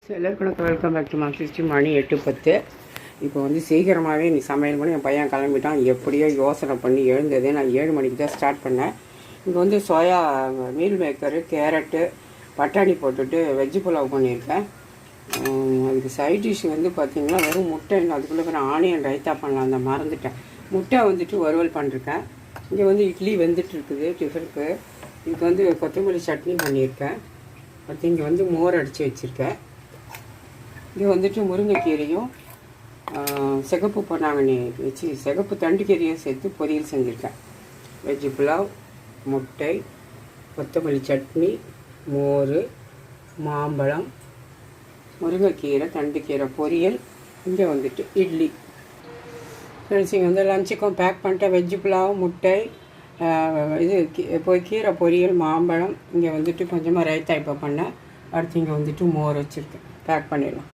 So எல்லாருக்கும் welcome back to மார்க்சிஸ்டி. மணி 8:10. இப்போ வந்து சீக்கிரமாகவே நீ சமையல் பண்ணி என் பையன் கிளம்பிட்டான். எப்படியோ யோசனை பண்ணி எழுந்ததே நான் 7 மணிக்கு தான் ஸ்டார்ட் பண்ணேன். இங்கே வந்து சோயா மீல் மேக்கரு, கேரட்டு, பட்டாணி போட்டுட்டு வெஜ்ஜு புலாவ் பண்ணியிருக்கேன். அதுக்கு சைட் டிஷ் வந்து பார்த்திங்கன்னா வெறும் முட்டை. அதுக்குள்ளே நான் ஆனியன் ரைத்தா பண்ணலாம், அந்த மறந்துட்டேன். முட்டை வந்துட்டு வறுவல் பண்ணிருக்கேன். இங்கே வந்து இட்லி வெந்துட்டுருக்குது டிஃபனுக்கு. இதுக்கு வந்து கொத்தமல்லி சட்னி பண்ணியிருக்கேன். அடுத்து இங்கே வந்து மோர் அடித்து வச்சுருக்கேன். இங்கே வந்துட்டு முருங்கைக்கீரையும் சிகப்பு பொன்னாங்கண்ணி வச்சு சிகப்பு தண்டுக்கீரையும் சேர்த்து பொரியல் செஞ்சுருக்கேன். வெஜ்ஜு புலாவ், முட்டை, கொத்தமல்லி சட்னி, மோர், மாம்பழம், முருங்கைக்கீரை, தண்டுக்கீரை பொரியல். இங்கே வந்துட்டு இட்லி. ஃப்ரெண்ட்ஸ், இங்கே வந்து லஞ்சுக்கும் பேக் பண்ணிட்டேன். வெஜ்ஜு புலாவ், முட்டை, கீரை பொரியல், மாம்பழம். இங்கே வந்துட்டு கொஞ்சமாக ரைத்தா இப்போ பண்ணேன். அடுத்து இங்கே வந்துட்டு மோர் வச்சுருக்கேன். பேக் பண்ணிடலாம்.